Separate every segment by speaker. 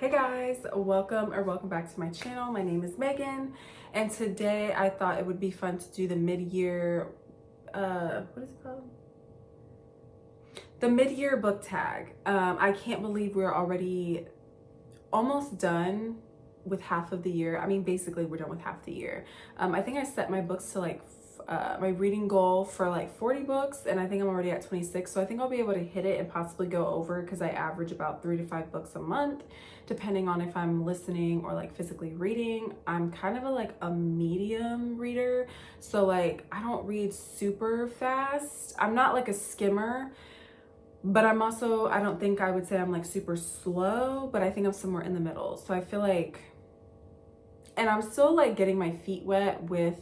Speaker 1: Hey guys, welcome back to my channel. My name is Megan, and today I thought it would be fun to do the mid-year, what is it called? The mid-year book tag. I can't believe we're already almost done with half of the year. I mean, basically we're done with half the year. I think I set my books to my reading goal for like 40 books, and I think I'm already at 26, so I think I'll be able to hit it and possibly go over, because I average about 3 to 5 books a month, depending on if I'm listening or like physically reading. I'm kind of a medium reader, so like I don't read super fast. I'm not like a skimmer, but I'm also, I don't think I would say I'm like super slow, but I think I'm somewhere in the middle. So I feel like, and I'm still like getting my feet wet with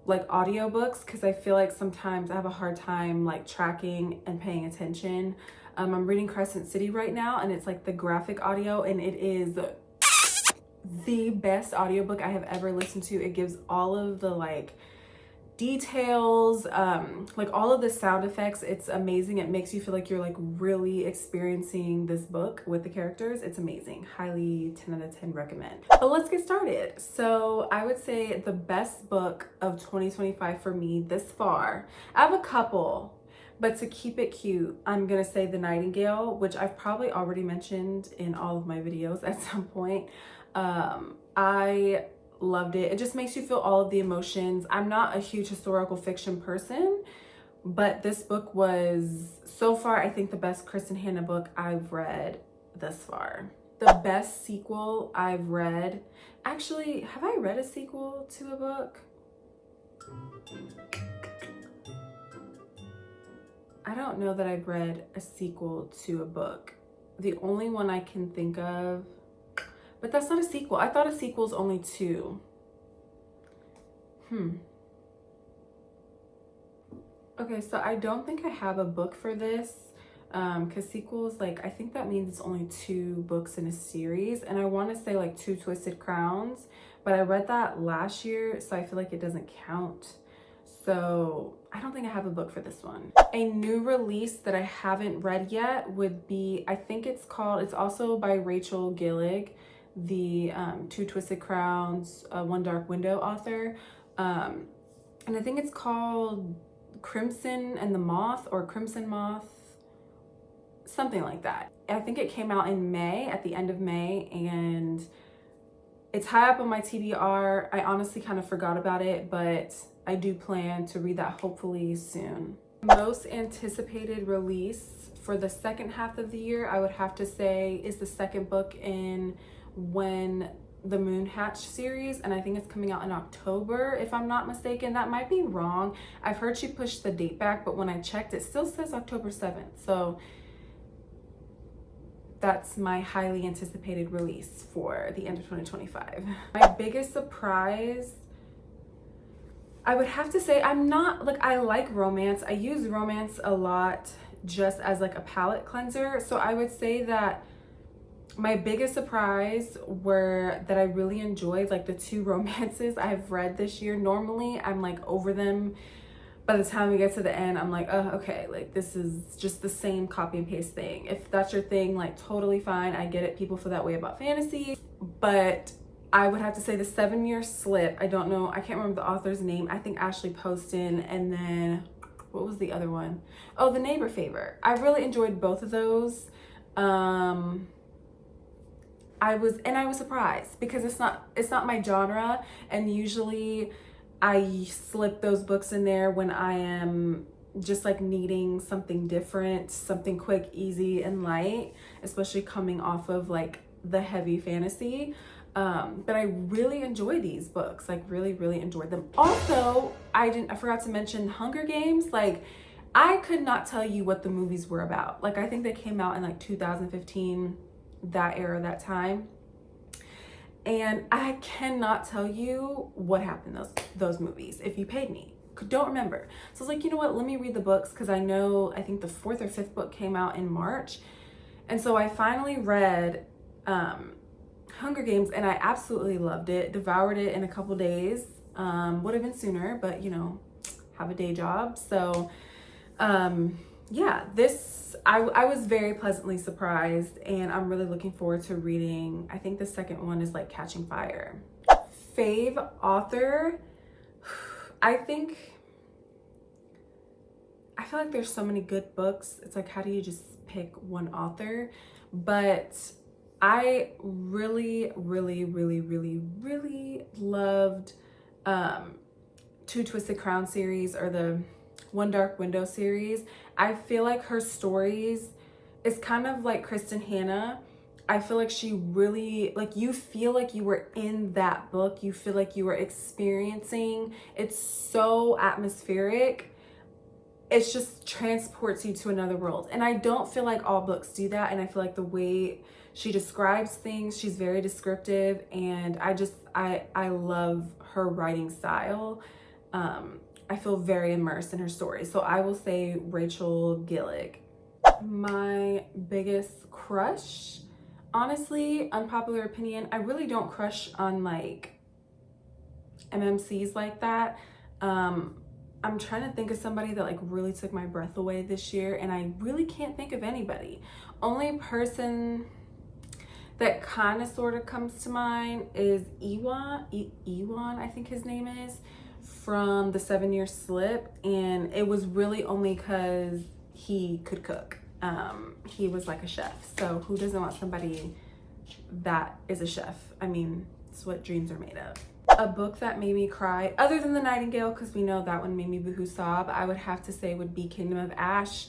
Speaker 1: like audiobooks, because I feel like sometimes I have a hard time like tracking and paying attention. I'm reading Crescent City right now, and it's like the graphic audio, and it is the best audiobook I have ever listened to. It gives all of the like details, like all of the sound effects. It's amazing. It makes you feel like you're like really experiencing this book with the characters. It's amazing. Highly 10 out of 10 recommend. But let's get started. So I would say the best book of 2025 for me this far, I have a couple, but to keep it cute, I'm gonna say The Nightingale, which I've probably already mentioned in all of my videos at some point. I loved it. It just makes you feel all of the emotions. I'm not a huge historical fiction person, but this book was, so far, I think the best Kristen Hanna book I've read thus far. The best sequel I've read. Actually, have I read a sequel to a book? I don't know that I've read a sequel to a book. The only one I can think of, but that's not a sequel. I thought a sequel is only 2. Okay, so I don't think I have a book for this, because sequels, like, I think that means it's only 2 books in a series, and I want to say like 2 Twisted Crowns, but I read that last year, so I feel like it doesn't count. So I don't think I have a book for this one. A new release that I haven't read yet would be, I think it's also by Rachel Gillig, the 2 Twisted Crowns, One Dark Window author. And I think it's called Crimson and the Moth, or Crimson Moth, something like that. I think it came out in May, at the end of May, and it's high up on my TBR. I honestly kind of forgot about it, but I do plan to read that hopefully soon. Most anticipated release for the second half of the year, I would have to say, is the second book in When the Moon Hatched series, and I think it's coming out in October, if I'm not mistaken. That might be wrong. I've heard she pushed the date back, but when I checked, it still says October 7th. So that's my highly anticipated release for the end of 2025. My biggest surprise, I would have to say, I'm not like, I like romance. I use romance a lot just as like a palate cleanser. So I would say that my biggest surprise were that I really enjoyed like the 2 romances I've read this year. Normally I'm like over them. By the time we get to the end, I'm like, oh, okay, like this is just the same copy and paste thing. If that's your thing, like totally fine. I get it. People feel that way about fantasy. But I would have to say the 7-Year Slip. I don't know. I can't remember the author's name. I think Ashley Poston. And then what was the other one? Oh, The Neighbor Favor. I really enjoyed both of those. I was surprised, because it's not my genre, and usually I slip those books in there when I am just like needing something different, something quick, easy, and light, especially coming off of like the heavy fantasy. But I really enjoy these books, like really enjoyed them. Also, I forgot to mention Hunger Games. Like, I could not tell you what the movies were about. Like, I think they came out in like 2015, that era, that time, and I cannot tell you what happened in those movies if you paid me. Don't remember. So I was like, you know what, let me read the books, because I think the 4th or 5th book came out in March, and so I finally read Hunger Games, and I absolutely loved it. Devoured it in a couple days. Would have been sooner, but you know, have a day job. So yeah, this, I was very pleasantly surprised, and I'm really looking forward to reading. I think the second one is like Catching Fire. Fave author, I think, I feel like there's so many good books. It's like, how do you just pick one author? But I really, really, really, really, really loved Two Twisted Crown series, or the One Dark Window series. I feel like her stories is kind of like Kristen Hanna. I feel like she really, like, you feel like you were in that book. You feel like you were experiencing. It's so atmospheric. It's just transports you to another world. And I don't feel like all books do that. And I feel like the way she describes things, she's very descriptive. And I love her writing style. I feel very immersed in her story. So I will say Rachel Gillig. My biggest crush, honestly, unpopular opinion, I really don't crush on like MMCs like that. I'm trying to think of somebody that like really took my breath away this year, and I really can't think of anybody. Only person that kind of sort of comes to mind is Ewan, I think his name is, from the 7-Year Slip, and it was really only because he could cook. He was like a chef, so who doesn't want somebody that is a chef? I mean, it's what dreams are made of. A book that made me cry, other than The Nightingale, because we know that one made me boohoo sob, I would have to say would be Kingdom of Ash.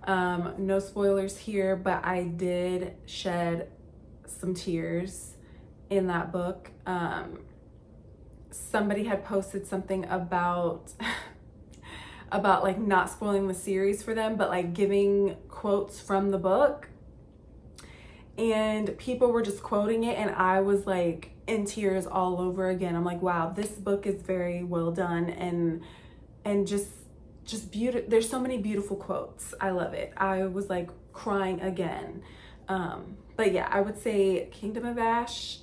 Speaker 1: No spoilers here, but I did shed some tears in that book. Somebody had posted something about about like not spoiling the series for them, but like giving quotes from the book, and people were just quoting it, and I was like in tears all over again. I'm like, wow, this book is very well done, and just beautiful. There's so many beautiful quotes. I love it. I was like crying again. But yeah, I would say Kingdom of Ash,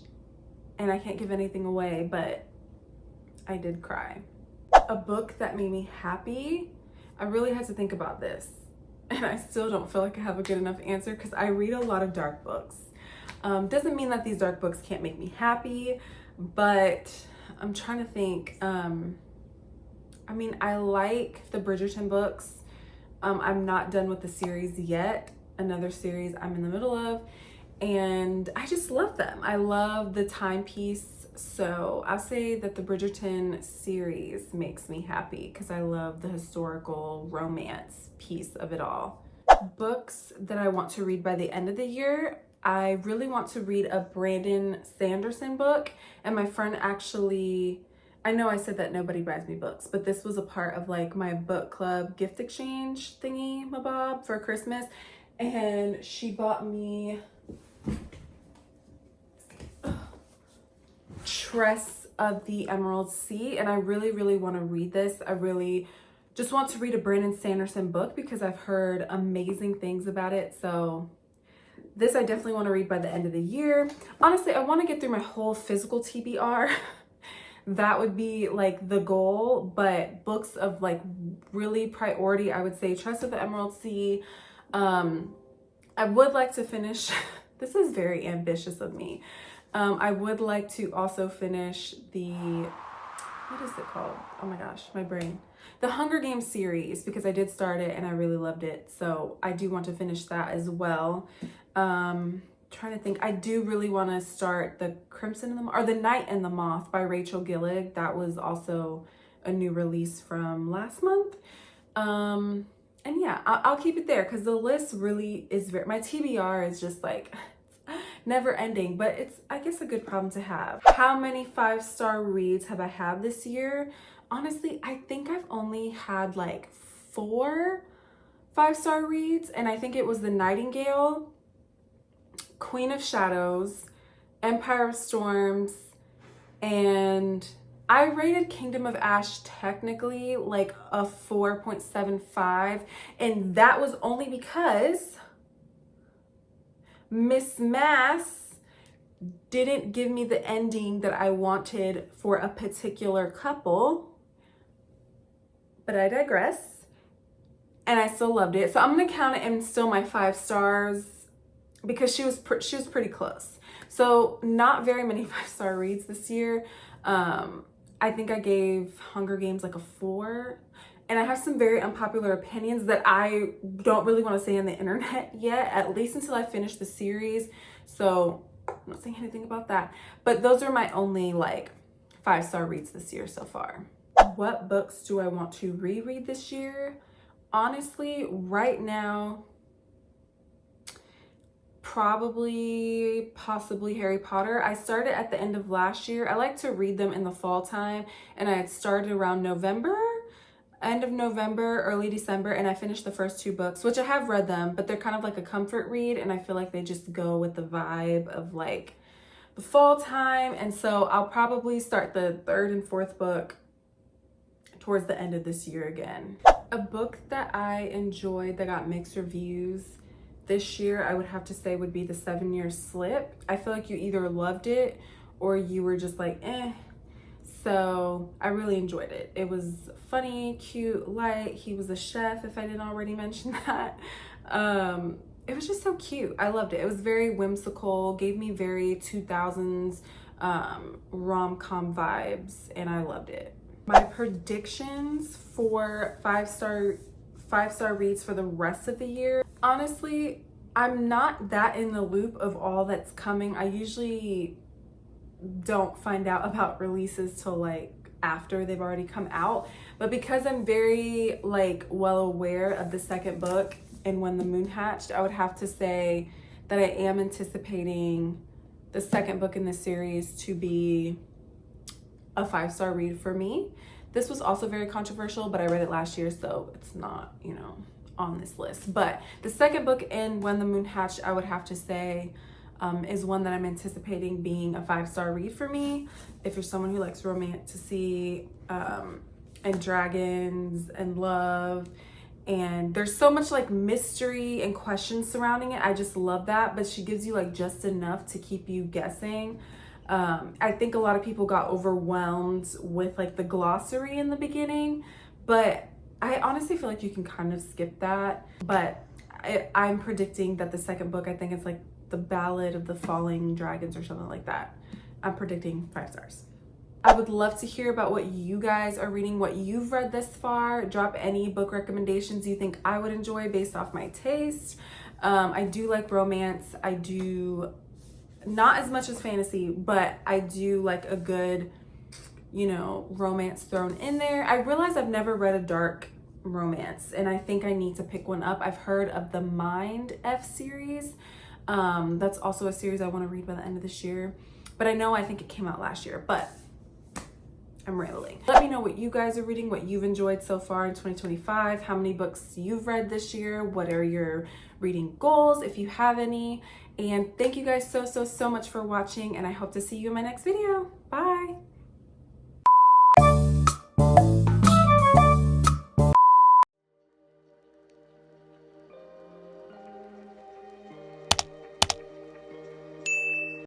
Speaker 1: and I can't give anything away, but I did cry. A book that made me happy, I really had to think about this, and I still don't feel like I have a good enough answer because I read a lot of dark books. Doesn't mean that these dark books can't make me happy, but I'm trying to think. I mean, I like the Bridgerton books. I'm not done with the series yet. Another series I'm in the middle of, and I just love them. I love the timepiece. So I'll say that the Bridgerton series makes me happy because I love the historical romance piece of it all. Books that I want to read by the end of the year, I really want to read a Brandon Sanderson book. And my friend actually, I know I said that nobody buys me books, but this was a part of like my book club gift exchange thingy mabob for Christmas. And she bought me Tress of the Emerald Sea, and I really, really want to read this. I really just want to read a Brandon Sanderson book because I've heard amazing things about it. So this I definitely want to read by the end of the year. Honestly, I want to get through my whole physical TBR. That would be like the goal, but books of like really priority, I would say Tress of the Emerald Sea. I would like to finish, this is very ambitious of me. I would like to also finish the, what is it called? Oh my gosh, my brain. The Hunger Games series, because I did start it and I really loved it. So I do want to finish that as well. Trying to think, I do really want to start the The Night and the Moth by Rachel Gillig. That was also a new release from last month. And yeah, I'll keep it there because the list really is my TBR is just like never ending, but it's, I guess, a good problem to have. How many 5-star reads have I had this year? Honestly, I think I've only had like 4 5-star reads, and I think it was The Nightingale, Queen of Shadows, Empire of Storms, and I rated Kingdom of Ash technically like a 4.75, and that was only because Miss Mass didn't give me the ending that I wanted for a particular couple, but I digress. and I still loved it. So I'm gonna count it in still my 5 stars because she was pretty close. So not very many 5-star reads this year. I think I gave Hunger Games like a 4. And I have some very unpopular opinions that I don't really want to say on the internet yet, at least until I finish the series. So I'm not saying anything about that. But those are my only like 5-star reads this year so far. What books do I want to reread this year? Honestly, right now, possibly Harry Potter. I started at the end of last year. I like to read them in the fall time, and I had started around November, end of November, early December, and I finished the first 2 books, which I have read them, but they're kind of like a comfort read, and I feel like they just go with the vibe of like the fall time. And so I'll probably start the 3rd and 4th book towards the end of this year again. A book that I enjoyed that got mixed reviews this year, I would have to say, would be The 7-Year Slip. I feel like you either loved it or you were just like, eh. So I really enjoyed it. It was funny, cute, light. He was a chef, if I didn't already mention that. It was just so cute. I loved it. It was very whimsical, gave me very 2000s rom-com vibes, and I loved it. My predictions for 5-star reads for the rest of the year. Honestly, I'm not that in the loop of all that's coming. I usually don't find out about releases till like after they've already come out. But because I'm very like well aware of the 2nd book and When the Moon Hatched, I would have to say that I am anticipating the 2nd book in the series to be a 5-star read for me. This was also very controversial, but I read it last year, so it's not, you know, on this list. But the 2nd book in When the Moon Hatched, I would have to say, is one that I'm anticipating being a 5-star read for me. If you're someone who likes romantasy and dragons and love, and there's so much like mystery and questions surrounding it, I just love that. But she gives you like just enough to keep you guessing. I think a lot of people got overwhelmed with like the glossary in the beginning, but I honestly feel like you can kind of skip that. But I'm predicting that the 2nd book, I think it's like The Ballad of the Falling Dragons or something like that. I'm predicting 5 stars. I would love to hear about what you guys are reading, what you've read this far. Drop any book recommendations you think I would enjoy based off my taste. I do like romance. I do not as much as fantasy, but I do like a good, you know, romance thrown in there. I realize I've never read a dark romance, and I think I need to pick one up. I've heard of the Mind F series. That's also a series I want to read by the end of this year, but I think it came out last year, but I'm rambling. Let me know what you guys are reading, what you've enjoyed so far in 2025, how many books you've read this year, what are your reading goals if you have any. And thank you guys so much for watching, and I hope to see you in my next video. Bye.